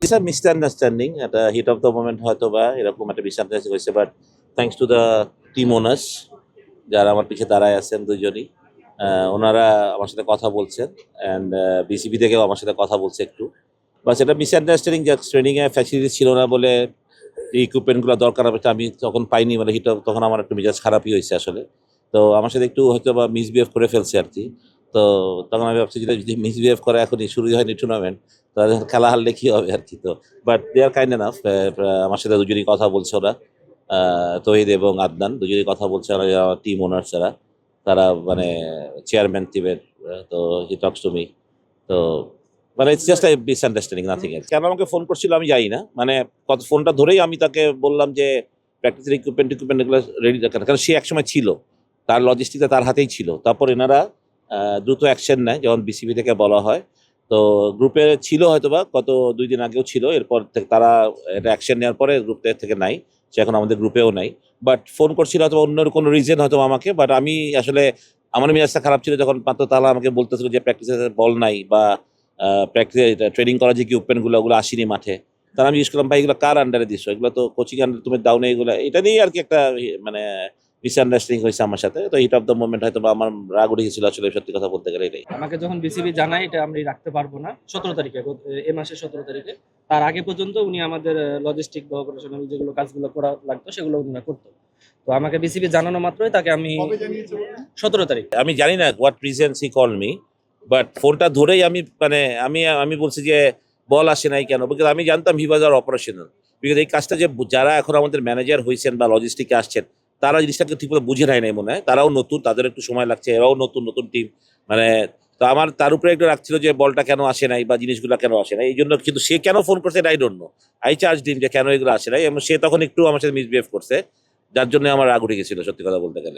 It's a misunderstanding at a heat of the moment হয়তো বা এরকম একটা misunderstanding হয়েছে, but thanks to the team owners যারা আমার পিছে দাঁড়ায় আছেন দুজনই, ওনারা আমার সাথে কথা বলছেন অ্যান্ড বিসিবি থেকেও আমার সাথে কথা বলছে একটু। বা সেটা মিসআন্ডারস্ট্যান্ডিং, যে ট্রেনিংয়ে ফ্যাসিলিটি ছিল না বলে যে ইকুইপমেন্টগুলো দরকার হবে আমি তখন পাইনি, মানে হিট তখন আমার একটু মেজাজ খারাপই হয়েছে আসলে। তো আমার সাথে একটু হয়তো বা মিসবিহেভ করে ফেলছে আর কি। তো তখন আমি ভাবছি যে যদি মিসবিহেভ করা এখনই শুরুই হয়নি টুর্নামেন্ট, তাহলে খেলা হারলে কি হবে আর কি। তো but they are kind enough, আমার সাথে দুজনই কথা বলছে ওরা, তহিদ এবং আদনান দুজনই কথা বলছে। ওরা টিম ওনার যারা, তারা মানে চেয়ারম্যান টিমের, তো হি টকস টু মি। তো মানে it's just misunderstanding, nothing else. কেন আমাকে ফোন করছিল আমি জানি না, মানে কত ফোনটা ধরেই আমি তাকে বললাম যে প্র্যাকটিসের ইকুইপমেন্ট এগুলো রেডি রাখার, কারণ সে একসময় ছিল, তার লজিস্টিকটা তার হাতেই ছিল। তারপর এনারা দ্রুত অ্যাকশন নেয় যখন বিসিবি থেকে বলা হয়। তো গ্রুপে ছিল হয়তোবা গত 2 দিন আগেও ছিল, এরপর থেকে তারা এটা অ্যাকশন নেওয়ার পরে গ্রুপ থেকে নাই, সে এখন আমাদের গ্রুপেও নাই। বাট ফোন করছিল হয়তো অন্য কোনো রিজন হয়তো আমাকে, বাট আমি আসলে আমার মেজাজটা খারাপ ছিল যখন মাত্র তারা আমাকে বলতেছিল যে প্র্যাকটিসে বল নাই বা প্র্যাকটিস ট্রেনিং করার যে ইকুইপমেন্টগুলো ওগুলো আসেনি মাঠে। তাহলে আমি জিজ্ঞেস করলাম, ভাই এগুলো কার আন্ডারে দিচ্ছ? এগুলো তো কোচিং আন্ডারে তুমি দাও না এগুলো। এটা নিয়েই আর কি একটা মানে মিসআন্ডারস্ট্যান্ডিং হয়েছে আমার সাথে। তো হিট অফ দ্য মোমেন্ট হয়তো বা আমার রাগ উঠে গেছিল আসলে, সত্যি কথা বলতে গেলে এটাই। আমাকে যখন বিসিবি জানায় এটা আমি রাখতে পারবো না 17 তারিখে, এ মাসের 17 তারিখে। তার আগে পর্যন্ত উনি আমাদের লজিস্টিক বা অপারেশনাল যেগুলো কাজগুলো করা লাগতো সেগুলো উনি করতো। তো আমাকে বিসিবি জানানো মাত্রই তাকে আমি 17 তারিখ। আমি জানি না what reasons he call me, but ফোনটা ধরেই আমি মানে আমি বলছি যে বল আসে নাই কেন, বিকজ আমি জানতাম হি ওয়াজ আর অপারেশনাল। বিকজ এই কাজটা যে যারা এখন আমাদের ম্যানেজার হয়েছেন বা লজিস্টিকে আসছেন, তারা জিনিসটাকে ঠিকমতো বুঝে নেয় নাই মনে হয়। তারাও নতুন, তাদের একটু সময় লাগছে, এরাও নতুন নতুন টিম মানে। তো আমার তার উপরে একটু রাখছিল যে বলটা কেন আসে নাই বা জিনিসগুলো কেন আসে নাই এই জন্য। কিন্তু সে কেন ফোন করছে I don't know. I charge ডিম যে কেন এগুলো আসে নাই, এবং সে তখন একটু আমার সাথে মিসবিহেভ করছে, যার জন্য আমার রাগ উঠে গেছিল সত্যি কথা বলতে গেলে।